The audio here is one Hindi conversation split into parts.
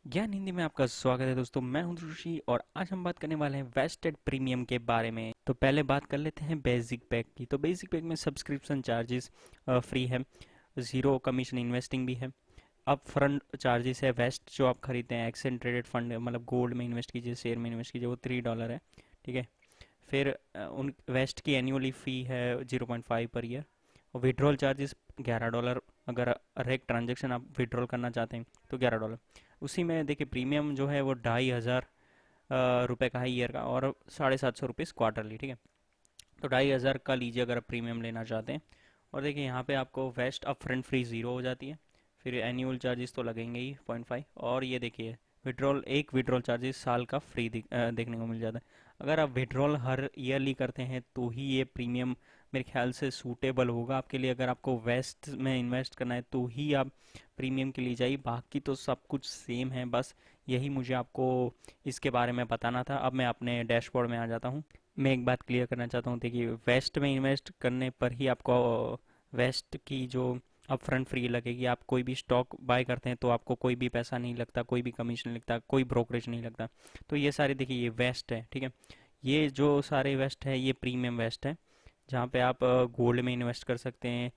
ज्ञान हिंदी में आपका स्वागत है दोस्तों। मैं हूं ऋषि और आज हम बात करने वाले हैं वेस्टेड प्रीमियम के बारे में। तो पहले बात कर लेते हैं बेसिक पैक की। तो बेसिक पैक में सब्सक्रिप्शन चार्जेस फ्री है, ज़ीरो कमीशन इन्वेस्टिंग भी है। अब फ्रंट चार्जेस है, वेस्ट जो आप खरीदते हैं एक्सचेंज ट्रेडेड फंड मतलब गोल्ड में इन्वेस्ट कीजिए, शेयर में इन्वेस्ट कीजिए, वो $3 है। ठीक है। फिर उन वेस्ट की एनुअली फ़ी है 0.5 पर ईयर। और विड्रॉल चार्जेस $11। अगर हर एक ट्रांजेक्शन आप विड्रॉल करना चाहते हैं तो $11। उसी में देखिए प्रीमियम जो है वो 2,500 रुपये का है ईयर का, और 750 रुपये क्वार्टरली। ठीक है। तो 2,500 का लीजिए अगर आप प्रीमियम लेना चाहते हैं। और देखिए यहाँ पे आपको waste up front free zero हो जाती है। फिर एनुअल चार्जेस तो लगेंगे ही 0.5। और ये देखिए विड्रॉल, एक विड्रॉल चार्जेस साल का फ्री देखने को मिल जाता है। अगर आप विड्रॉल हर ईयरली करते हैं तो ही ये प्रीमियम मेरे ख्याल से सूटेबल होगा आपके लिए। अगर आपको वेस्ट में इन्वेस्ट करना है तो ही आप प्रीमियम के लिए जाइए, बाकी तो सब कुछ सेम है। बस यही मुझे आपको इसके बारे में बताना था। अब मैं अपने डैशबोर्ड में आ जाता हूँ। मैं एक बात क्लियर करना चाहता हूँ, देखिए वेस्ट में इन्वेस्ट करने पर ही आपको वेस्ट की जो अपफ्रंट फ्री लगेगी। आप कोई भी स्टॉक बाय करते हैं तो आपको कोई भी पैसा नहीं लगता, कोई भी कमीशन नहीं लगता, कोई ब्रोकरेज नहीं लगता। तो ये सारे देखिए ये वेस्ट है। ठीक है। ये जो सारे वेस्ट है ये प्रीमियम वेस्ट है, जहाँ पे आप गोल्ड में इन्वेस्ट कर सकते हैं,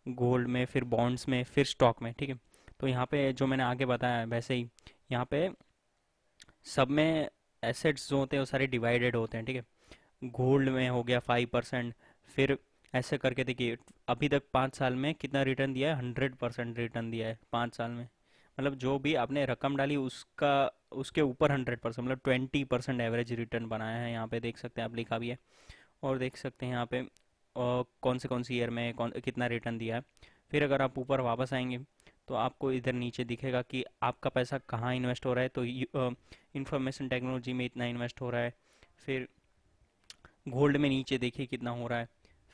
गोल्ड में, फिर बॉन्ड्स में, फिर स्टॉक में। ठीक है। तो यहाँ पे जो मैंने आगे बताया वैसे ही यहाँ पे सब में एसेट्स जो होते हैं वो सारे डिवाइडेड होते हैं। ठीक है। गोल्ड में हो गया 5%। फिर ऐसे करके देखिए अभी तक 5 साल में कितना रिटर्न दिया है, 100% रिटर्न दिया है 5 साल में। मतलब जो भी आपने रकम डाली उसका उसके ऊपर 100% मतलब 20% एवरेज रिटर्न बनाया है। यहाँ पे देख सकते हैं, आप लिखा भी है। और देख सकते हैं यहाँ पे कौन सी ईयर में कितना रिटर्न दिया है। फिर अगर आप ऊपर वापस आएंगे तो आपको इधर नीचे दिखेगा कि आपका पैसा कहाँ इन्वेस्ट हो रहा है। तो इंफॉर्मेशन टेक्नोलॉजी में इतना इन्वेस्ट हो रहा है। फिर गोल्ड में नीचे देखिए कितना हो रहा है।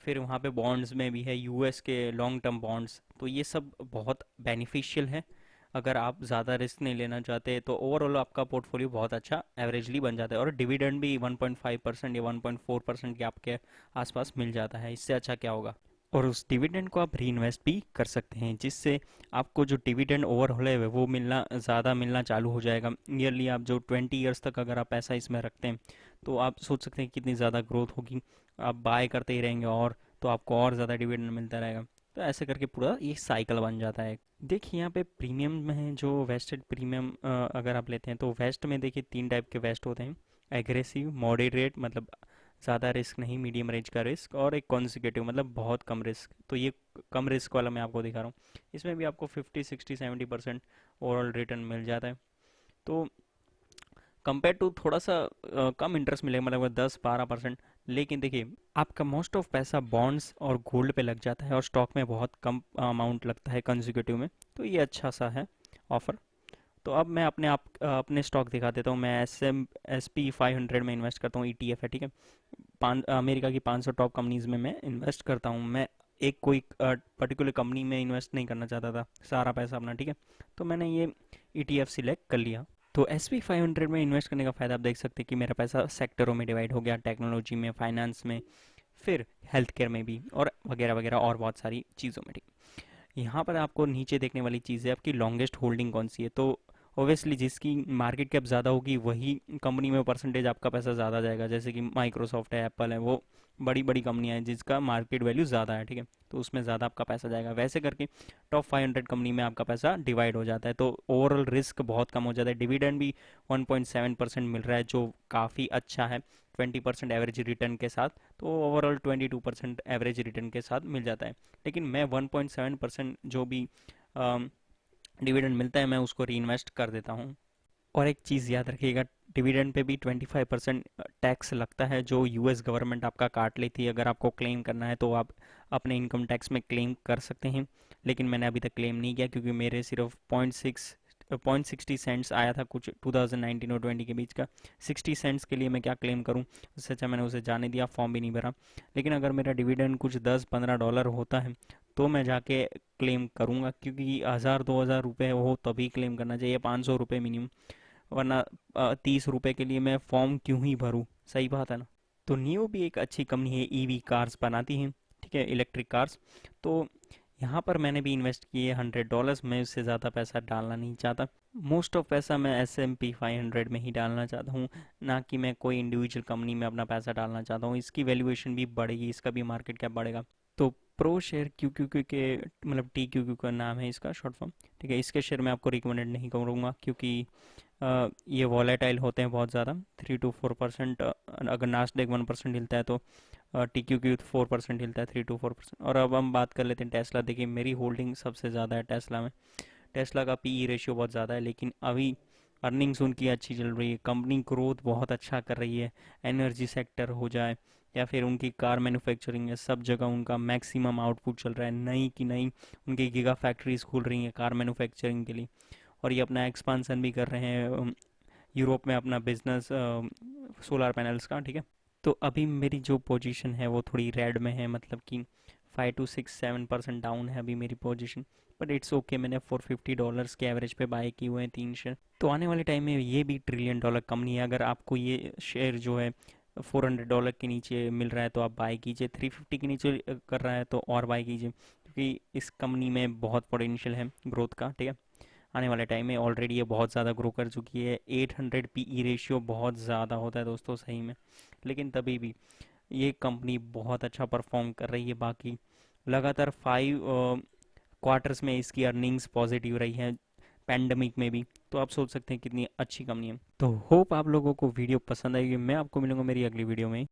फिर वहाँ पे बॉन्ड्स में भी है, यूएस के लॉन्ग टर्म बॉन्ड्स। तो ये सब बहुत बेनिफिशियल है। अगर आप ज़्यादा रिस्क नहीं लेना चाहते तो ओवरऑल आपका पोर्टफोलियो बहुत अच्छा एवरेजली बन जाता है। और डिविडेंड भी 1.5% या 1.4% के आपके आसपास मिल जाता है। इससे अच्छा क्या होगा। और उस डिविडेंड को आप री इन्वेस्ट भी कर सकते हैं, जिससे आपको जो डिविडेंड ओवरऑल है वो मिलना ज़्यादा मिलना चालू हो जाएगा। ईयरली आप जो 20 ईयर्स तक अगर आप पैसा इसमें रखते हैं तो आप सोच सकते हैं कितनी ज़्यादा ग्रोथ होगी। आप बाय करते ही रहेंगे और तो आपको और ज़्यादा डिविडेंड मिलता रहेगा। तो ऐसे करके पूरा ये साइकिल बन जाता है। देखिए यहाँ पे प्रीमियम में जो वेस्टेड प्रीमियम अगर आप लेते हैं तो वेस्ट में देखिए 3 टाइप के वेस्ट होते हैं। एग्रेसिव, मॉडरेट मतलब ज़्यादा रिस्क नहीं, मीडियम रेंज का रिस्क, और एक कॉन्जिक्यूटिव मतलब बहुत कम रिस्क। तो ये कम रिस्क वाला मैं आपको दिखा रहा हूँ। इसमें भी आपको 50 60 70% ओवरऑल रिटर्न मिल जाता है। तो कंपेयर टू थोड़ा सा कम इंटरेस्ट मिलेगा, मतलब 10 12%। लेकिन देखिए आपका मोस्ट ऑफ पैसा बॉन्ड्स और गोल्ड पे लग जाता है और स्टॉक में बहुत कम अमाउंट लगता है कंजिक्यूटिव में। तो ये अच्छा सा है ऑफर। तो अब मैं अपने स्टॉक दिखा देता हूँ। मैं SP 500 में इन्वेस्ट करता हूँ, ETF है। ठीक है। अमेरिका की 500 टॉप कंपनीज में मैं इन्वेस्ट करता हूँ। मैं एक कोई पर्टिकुलर कंपनी में इन्वेस्ट नहीं करना चाहता था सारा पैसा अपना। ठीक है। तो मैंने ये ETF सिलेक्ट कर लिया। तो SP 500 में इन्वेस्ट करने का फ़ायदा आप देख सकते हैं कि मेरा पैसा सेक्टरों में डिवाइड हो गया, टेक्नोलॉजी में, फाइनेंस में, फिर हेल्थ केयर में भी, और वगैरह वगैरह और बहुत सारी चीज़ों में। ठीक। यहाँ पर आपको नीचे देखने वाली चीज़ है आपकी लॉन्गेस्ट होल्डिंग कौन सी है। तो ओबियसली जिसकी मार्केट कैप ज़्यादा होगी वही कंपनी में परसेंटेज आपका पैसा ज़्यादा जाएगा। जैसे कि माइक्रोसॉफ्ट है, एप्पल है, वो बड़ी बड़ी कंपनियां हैं जिसका मार्केट वैल्यू ज़्यादा है। ठीक है। तो उसमें ज़्यादा आपका पैसा जाएगा। वैसे करके टॉप 500 कंपनी में आपका पैसा डिवाइड हो जाता है, तो ओवरऑल रिस्क बहुत कम हो जाता है। डिविडेंड भी 1.7% मिल रहा है, जो काफ़ी अच्छा है, 20% एवरेज रिटर्न के साथ। तो ओवरऑल 22% एवरेज रिटर्न के साथ मिल जाता है। लेकिन मैं 1.7% जो भी डिविडेंड मिलता है मैं उसको री इन्वेस्ट कर देता हूँ। और एक चीज़ याद रखिएगा, डिविडेंड पे भी 25% टैक्स लगता है, जो यूएस गवर्नमेंट आपका काट लेती है। अगर आपको क्लेम करना है तो आप अपने इनकम टैक्स में क्लेम कर सकते हैं। लेकिन मैंने अभी तक क्लेम नहीं किया क्योंकि मेरे सिर्फ 0.60 सेंट्स आया था कुछ 2019 और 20 के बीच का। 60 सेंट्स के लिए मैं क्या क्लेम करूं, उससे अच्छा मैंने उसे जाने दिया, फॉर्म भी नहीं भरा। लेकिन अगर मेरा डिविडेंड कुछ $10 15 होता है तो मैं जाके क्लेम करूंगा, क्योंकि 1000 2000 रुपये हो तभी क्लेम करना चाहिए, 500 रुपये मिनिमम। वरना 30 रुपए के लिए मैं फॉर्म क्यों ही भरूँ। सही बात है ना। तो नियो भी एक अच्छी कंपनी है, ईवी कार्स बनाती है। ठीक है, इलेक्ट्रिक कार्स। तो यहाँ पर मैंने भी इन्वेस्ट किए $100, मैं उससे ज़्यादा पैसा डालना नहीं चाहता। मोस्ट ऑफ पैसा मैं S&P 500 में ही डालना चाहता हूँ, ना कि मैं कोई इंडिविजुअल कंपनी में अपना पैसा डालना चाहता हूँ। इसकी वैल्यूएशन भी बढ़ेगी, इसका भी मार्केट कैप बढ़ेगा। तो pro share Q Q Q के मतलब TQQ का नाम है इसका शॉर्ट फॉर्म, ठीक है। इसके शेयर मैं आपको रिकमेंडेड नहीं करूँगा क्योंकि ये वॉलेटाइल होते हैं बहुत ज़्यादा, 3 to 4%। अगर नास्डेक 1% हिलता है तो TQQ 4% हिलता है, 3 to 4%। और अब हम बात कर लेते हैं टेस्ला। देखिए मेरी होल्डिंग सबसे ज़्यादा है टेस्ला में। टेस्ला का PE रेशियो बहुत ज़्यादा है, लेकिन अभी अर्निंग्स उनकी अच्छी चल रही है, कंपनी ग्रोथ बहुत अच्छा कर रही है। एनर्जी सेक्टर हो जाए या फिर उनकी कार मैन्युफैक्चरिंग है, सब जगह उनका मैक्सिमम आउटपुट चल रहा है। नई की नई उनकी गीगा फैक्ट्रीज खुल रही हैं कार मैन्युफैक्चरिंग के लिए। और ये अपना एक्सपांसन भी कर रहे हैं यूरोप में, अपना बिजनेस सोलर पैनल्स का, ठीक है। तो अभी मेरी जो पोजीशन है वो थोड़ी रेड में है, मतलब कि 5 to 6 7% डाउन है अभी मेरी पोजीशन। बट इट्स ओके, मैंने $450 के एवरेज पे बाय किए हुए हैं 3 शेयर। तो आने वाले टाइम में ये भी $1 ट्रिलियन कंपनी है। अगर आपको ये शेयर जो है $400 के नीचे मिल रहा है तो आप बाय कीजिए, 350 के नीचे कर रहा है तो और बाय कीजिए, क्योंकि इस कंपनी में बहुत पोटेंशियल है ग्रोथ का, ठीक है। आने वाले टाइम में ऑलरेडी ये बहुत ज़्यादा ग्रो कर चुकी है। 800 PE रेशियो बहुत ज़्यादा होता है दोस्तों सही में, लेकिन तभी भी ये कंपनी बहुत अच्छा परफॉर्म कर रही है। बाकी लगातार 5 क्वार्टर्स में इसकी अर्निंग्स पॉजिटिव रही है, पैंडमिक में भी। तो आप सोच सकते हैं कितनी अच्छी कंपनी है। तो होप आप लोगों को वीडियो पसंद आएगी। मैं आपको मिलूंगा मेरी अगली वीडियो में।